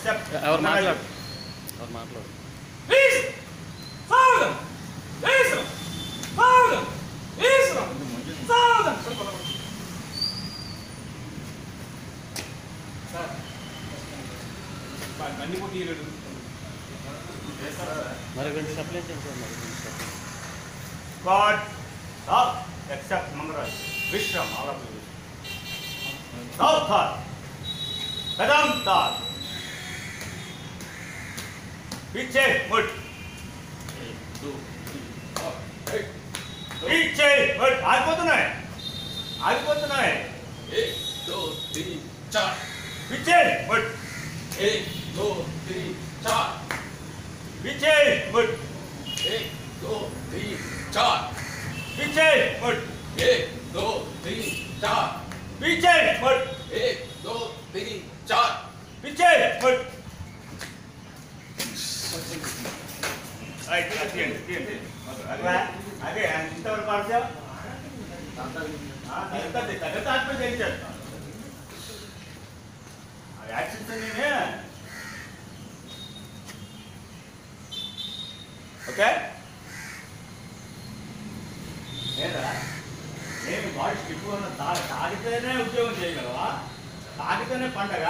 ఎవరు మాట్లాడు మరి కొంచెం సప్లై చేయండి God, South, except Mangaraj, Vishram, all of you. South Thar, Vedam Thar, Piche, Mud, Piche, Mud, ఆగిపోతున్నాయి 1 2 3 4 Piche, Mud, 1 2 3 4 Piche, Mud, 1 2 3 4 Piche, Mud, 1 2 3 4 Piche, Mud, 1 2 3 4 Piche, Mud. Right, తీయండి. అదే ఇంతవరకు పాడతా తగ్గ ఆత్మ చేయించాడు యాక్సిన్స్ నేనే ఓకే నేను బాడీ స్టిప్ తాగితేనే ఉద్యోగం చేయగలవా తాగితేనే పండగ